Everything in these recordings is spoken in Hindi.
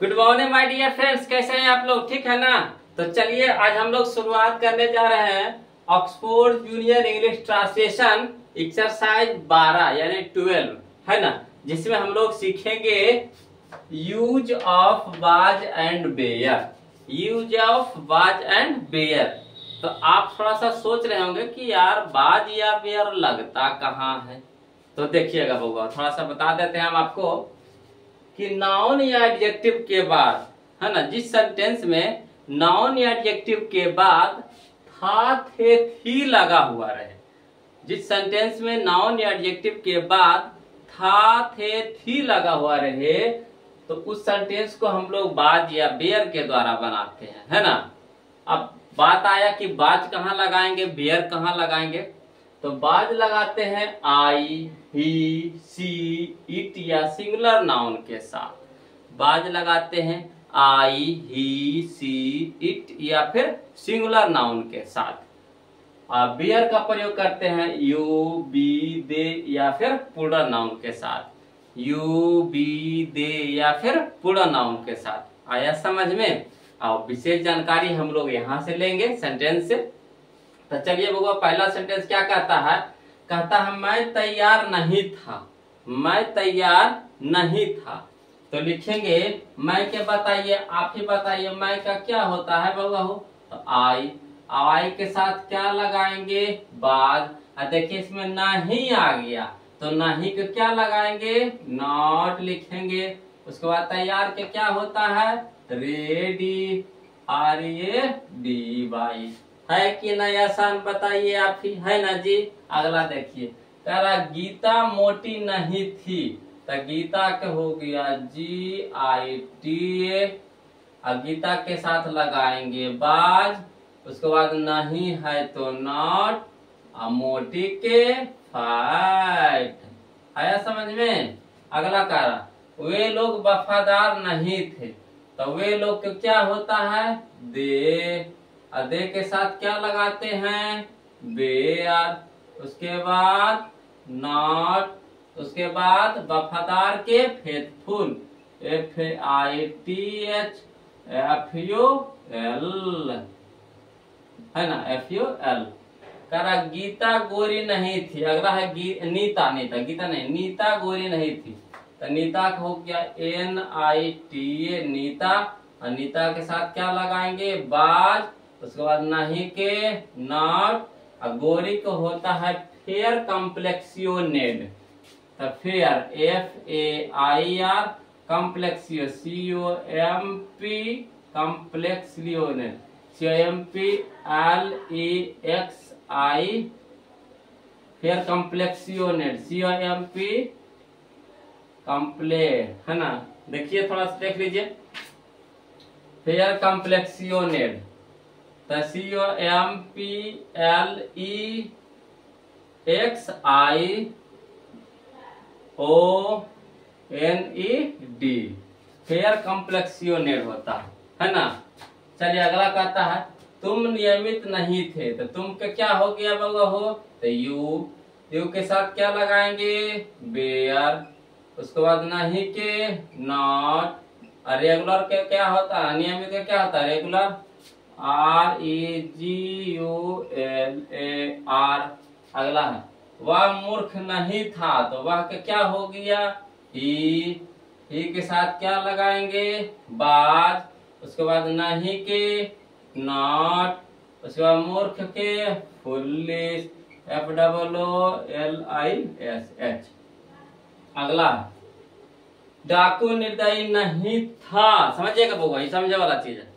Good morning my dear friends, कैसे हैं आप लोग? ठीक है ना? तो चलिए आज हम लोग शुरुआत करने जा रहे हैं Oxford junior English translation exercise 12 यानी 12, है ना, जिसमें हम लोग सीखेंगे use of was and were. Use of was and were. तो आप थोड़ा सा सोच रहे होंगे कि यार वाज या वेयर लगता कहाँ है। तो देखिएगा बउआ, थोड़ा सा बता देते हैं हम आपको कि नाउन या एडजेक्टिव के बाद, है ना, जिस सेंटेंस में नाउन या एडजेक्टिव के बाद था थे थी लगा हुआ रहे, जिस सेंटेंस में नाउन या एडजेक्टिव के बाद था थे थी लगा हुआ रहे, तो उस सेंटेंस को हम लोग बाज या बेयर के द्वारा बनाते हैं, है ना। अब बात आया कि बाज कहाँ लगाएंगे, बेयर कहाँ लगाएंगे। तो बाज लगाते हैं आई, ही, सी, इट या सिंगुलर नाउन के साथ। बाज लगाते हैं आई, ही, सी, इट या फिर सिंगुलर नाउन के साथ। और बेयर का प्रयोग करते हैं यू, बी, दे या फिर प्लूरल नाउन के साथ। यू, बी, दे या फिर प्लूरल नाउन के साथ। आया समझ में? और विशेष जानकारी हम लोग यहाँ से लेंगे सेंटेंस से। तो चलिए बउआ, पहला सेंटेंस क्या कहता है? कहता है मैं तैयार नहीं था। मैं तैयार नहीं था। तो लिखेंगे मैं के बताइए, आप ही बताइए मैं का क्या होता है बउआ हो? तो आई। आई के साथ क्या लगाएंगे? बाज। देखिए इसमें नहीं आ गया, तो नहीं को क्या लगाएंगे? नॉट लिखेंगे। उसके बाद तैयार के क्या होता है? Ready, RADY। है कि नहीं आसान? बताइए आप ही, है ना जी। अगला देखिए, कह रहा गीता मोटी नहीं थी। तो गीता के हो गया GITA। और गीता के साथ लगाएंगे बाज। उसके बाद नहीं है तो नॉट, और मोटी के फाइट। आया समझ में? अगला कह रहा वे लोग वफादार नहीं थे। तो वे लोग को क्या होता है? दे। दे के साथ क्या लगाते हैं? वेयर। उसके बाद नॉट। उसके बाद वफादार के फेथफुल, FAITHFUL, है ना, FUL। करा गीता गोरी नहीं थी। अगला है नीता। नीता, गीता नहीं, नीता गोरी नहीं थी। तो नीता हो गया NITA, नीता। और नीता के साथ क्या लगाएंगे? बाज। उसके बाद नहीं के नॉट। और गोरी को होता है फेयर कम्प्लेक्सियोनेड। तो fair FAIR, complexio COMP, complexioned COMPLEXI, fair complexioned COMP complete, है ना। देखिए थोड़ा सा देख लीजिए, फेयर कम्प्लेक्सियोनेड। तो COMPLEXIONED, फेयर कम्प्लेक्सियोनेड होता है ना। चलिए अगला कहता है तुम नियमित नहीं थे। तो तुम के क्या हो गया बउआ हो? तो यू। यू के साथ क्या लगाएंगे? वेयर। उसके बाद नहीं के नॉट। और रेगुलर के क्या होता है? नियमित के क्या होता है? Regular REGULAR। अगला है वह मूर्ख नहीं था। तो वह के क्या हो गया? ही के साथ क्या लगाएंगे? बाज। उसके बाद नहीं के नॉट। उसके बाद मूर्ख के फुलिश, FOOLISH। अगला डाकू निर्दयी नहीं था। समझिएगा बउआ, ये समझे वाला चीज है।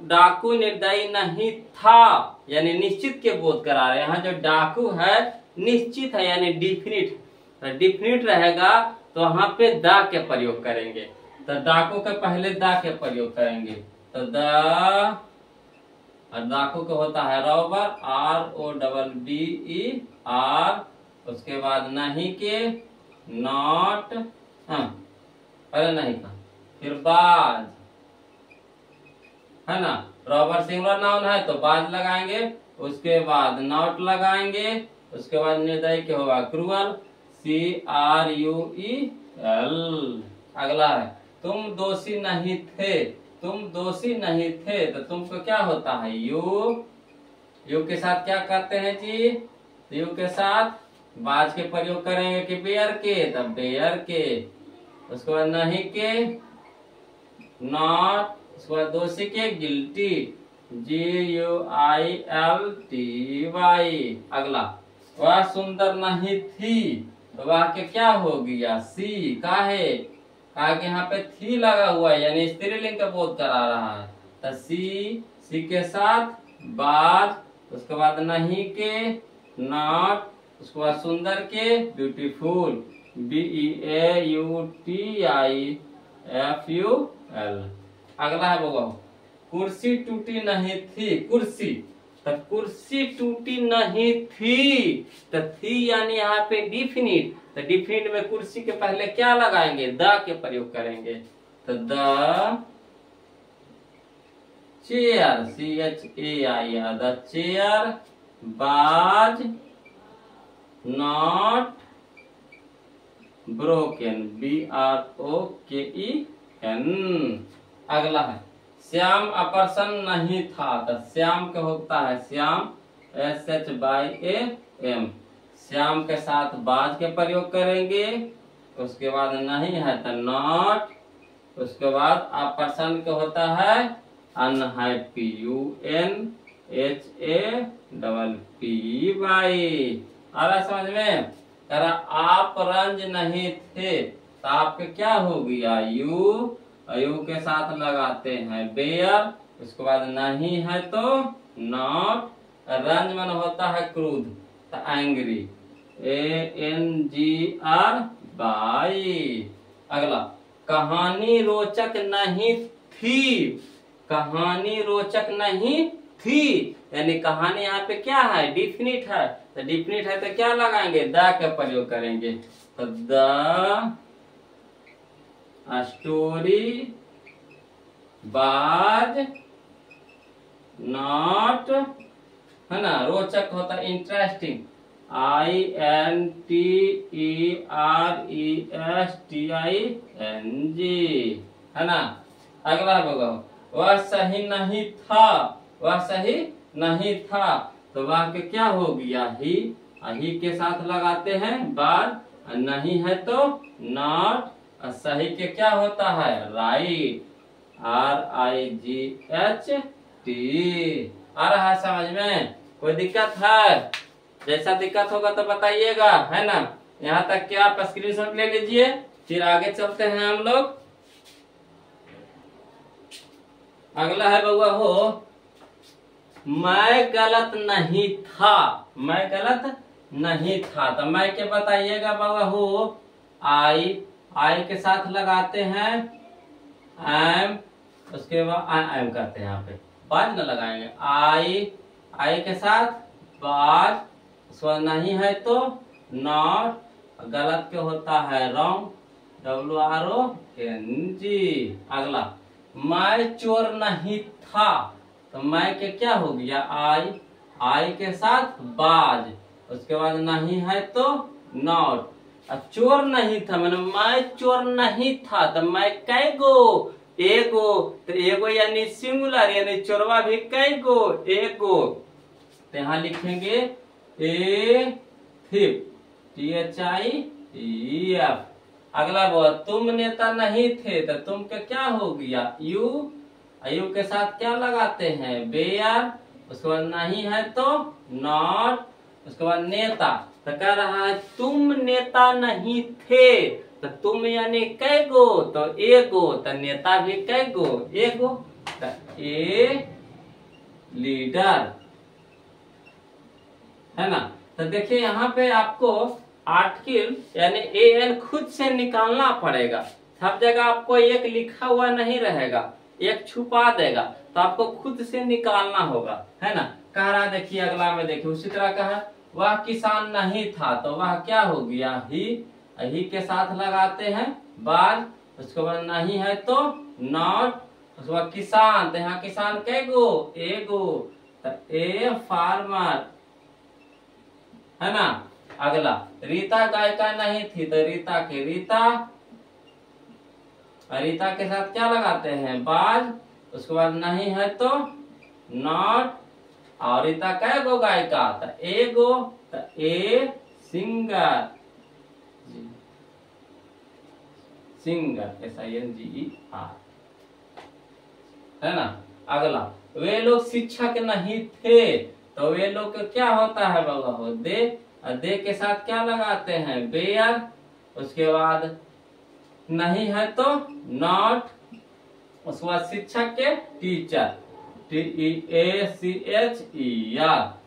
डाकू निर्दयी नहीं था यानी निश्चित के बोध करा रहे हैं। यहाँ जो डाकू है निश्चित है यानी डिफिनिट। तो डिफिनिट रहेगा तो वहां पे दा के प्रयोग करेंगे। तो डाकू के पहले दा के प्रयोग करेंगे। तो द, और डाकू का होता है रॉबर, ROBBER। उसके बाद नहीं के नॉट, हाँ पहले नहीं का, फिर बाज, है ना। रॉबर सिंगुलर नाउन है तो बाज लगाएंगे। उसके बाद नॉट लगाएंगे। उसके बाद निर्दयी होगा क्रूअल, CRUEL। अगला है तुम दोषी नहीं थे, तुम दोषी नहीं थे, तो तुमको क्या होता है? यू के साथ क्या करते हैं जी? यू के साथ बाज के प्रयोग करेंगे कि बेयर के, तब बेयर के। उसके बाद नहीं के नॉट, उसके बाद दोषी के गिल्टी, GUILTY। अगला, वह सुंदर नहीं थी, तो वह के क्या हो गया? सी का है, कहा कि यहाँ पे थी लगा हुआ है, यानी स्त्रीलिंग का बोध करा रहा है, तो सी के साथ बाज, उसके बाद नहीं के नॉट, उसके बाद सुंदर के ब्यूटीफुल, BEAUTIFUL। अगला है बउआ, कुर्सी टूटी नहीं थी, कुर्सी, तो कुर्सी टूटी नहीं थी, तो थी यानी यहाँ पे डिफिनिट, तो डिफिनिट में कुर्सी के पहले क्या लगाएंगे? द के प्रयोग करेंगे, तो the chair, CHAIR, the chair बाज नॉट ब्रोकन, BROKEN। अगला है, श्याम अप्रसन्न नहीं था, तो श्याम क्या होता है? श्याम SHYAM, श्याम के साथ बाज के प्रयोग करेंगे, उसके बाद नहीं है तो नॉट, उसके बाद अप्रसन्न क्या होता है? Unhappy, UNHAPPY। आ रहा समझ में? करा आप रंज नहीं थे, तो आपके क्या हो गया? यू के साथ लगाते हैं बेयर, उसके बाद नहीं है तो नॉट, रंज मन होता है क्रोध, तो एंग्री, ANGR बाई। अगला, कहानी रोचक नहीं थी, कहानी रोचक नहीं थी, यानी कहानी यहाँ पे क्या है? डिफिनिट है, तो डिफिनिट है तो क्या लगाएंगे? द का प्रयोग करेंगे, तो द स्टोरी बाज नॉट, है ना, रोचक होता है इंटरेस्टिंग, INTERESTING, है ना। अगला बगाओ, वह सही नहीं था, वह सही नहीं था, तो वह के क्या हो गया? ही के साथ लगाते हैं बाद, नहीं है तो नॉट, सही के क्या होता है? Right, RIGHT। आ रहा है समझ में? कोई दिक्कत है? जैसा दिक्कत होगा तो बताइएगा, है ना। यहाँ तक के आप स्क्रीनशॉट ले लीजिए, फिर आगे चलते हैं हम लोग। अगला है बउआ हो, मैं गलत नहीं था, मैं गलत नहीं था, तो मैं के बताइएगा बउआ हो? आई के साथ लगाते हैं एम, उसके बाद आई एम करते हैं, यहाँ पे बाज न लगाएंगे, आई के साथ बाज, उसके नहीं है तो नॉट, गलत के होता है रॉन्ग, WRONG। अगला, मैं चोर नहीं था, तो मैं के क्या हो गया? आई के साथ बाज, उसके बाद नहीं है तो नॉट, चोर नहीं था, मैंने मैं चोर नहीं था, तो मैं कै गो? एगो, तो एगो यानी सिंगुलर, यानी चोरवा भी कै गो? एगो, तो यहाँ लिखेंगे ए थिप, THIEF। अगला बोल, तुम नेता नहीं थे, तो तुम के क्या हो गया? यू के साथ क्या लगाते हैं? बेयर, उसके बाद नहीं है तो नॉट, उसके बाद नेता, तो कह रहा है तुम नेता नहीं थे, तो तुम यानी कै गो? तो एगो, तो नेता भी कै गो? एगो, तो ए लीडर, है ना। तो देखिए यहाँ पे आपको आर्टिकल यानी AN खुद से निकालना पड़ेगा, सब जगह आपको एक लिखा हुआ नहीं रहेगा, एक छुपा देगा, तो आपको खुद से निकालना होगा, है ना। कह रहा देखिए अगला में, देखिए उसी तरह का है, वह किसान नहीं था, तो वह क्या हो गया? ही के साथ लगाते हैं बाज, उसके बाद नहीं है तो नॉट, उसके बाद किसान, तो यहाँ किसान कै गो? एगो, तो ए फार्मर, है ना। अगला, रीता गायिका नहीं थी, तो रीता के रीता रीता के साथ क्या लगाते हैं, बाज। उसके बाद नहीं है तो नॉट। और रीता कै गो गाय का, एगो, ए सिंगर, सिंगर, SINGER, है ना। अगला, वे लोग शिक्षक नहीं थे, तो वे लोग क्या होता है बाबा, हो दे। दे के साथ क्या लगाते हैं, बेयर। उसके बाद नहीं है तो नॉट। उसके बाद शिक्षक के टीचर, TEACHER।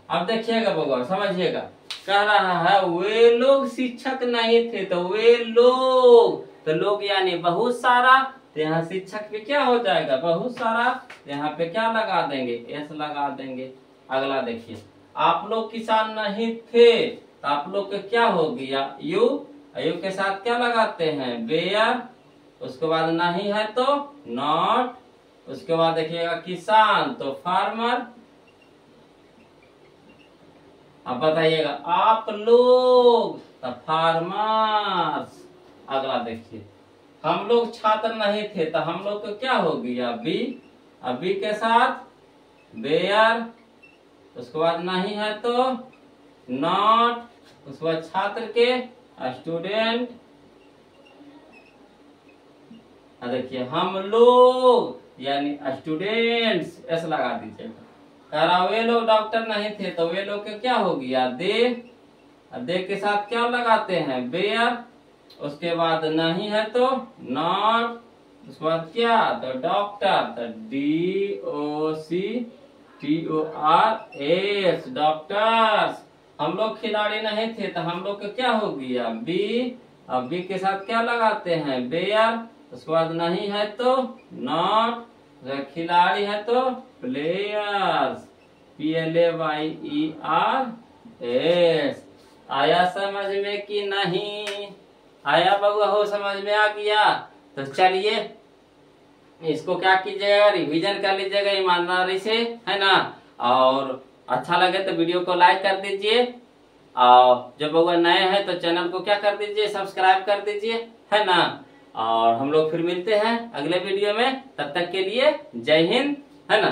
अब देखिएगा बाबा, समझिएगा, कह रहा है वे लोग शिक्षक नहीं थे, तो वे लोग, तो लोग यानी बहुत सारा, तो यहाँ शिक्षक पे क्या हो जाएगा, बहुत सारा। यहाँ पे क्या लगा देंगे, एस लगा देंगे। अगला देखिए, आप लोग किसान नहीं थे, तो आप लोग के क्या हो गया, यू। यू के साथ क्या लगाते हैं, बेयर। उसके बाद नहीं है तो नॉट। उसके बाद देखिएगा किसान तो फार्मर। अब बताइएगा आप लोग, तो फार्मर्स। अगला देखिए, हम लोग छात्र नहीं थे, तो हम लोग को क्या हो गया, बी। अब बी के साथ बेयर। उसके बाद नहीं है तो नॉट। उसके बाद छात्र के स्टूडेंट। देखिए हम लोग यानी स्टूडेंट्स, ऐसा लगा दीजिएगा। वे लोग डॉक्टर नहीं थे, तो वे लोग के क्या हो गया, दे। दे के साथ क्या लगाते हैं, बेयर। उसके बाद नहीं है तो नॉट। उसके बाद क्या, तो डॉक्टर, तो DOCTORS, डॉक्टर्स। हम लोग खिलाड़ी नहीं थे, तो हम लोग के क्या हो गया, बी। अब बी के साथ क्या लगाते हैं, बेयर। उसके बाद नहीं है तो नॉट। खिलाड़ी है तो प्लेयर्स, PLAYERS। आया समझ में कि नहीं आया बउआ, हो समझ में आ गया। तो चलिए इसको क्या कीजिएगा, रिवीजन कर लीजिएगा ईमानदारी से, है ना। और अच्छा लगे तो वीडियो को लाइक कर दीजिए, और जब बउआ नए हैं तो चैनल को क्या कर दीजिए, सब्सक्राइब कर दीजिए, है ना। और हम लोग फिर मिलते हैं अगले वीडियो में, तब तक के लिए जय हिंद, है ना।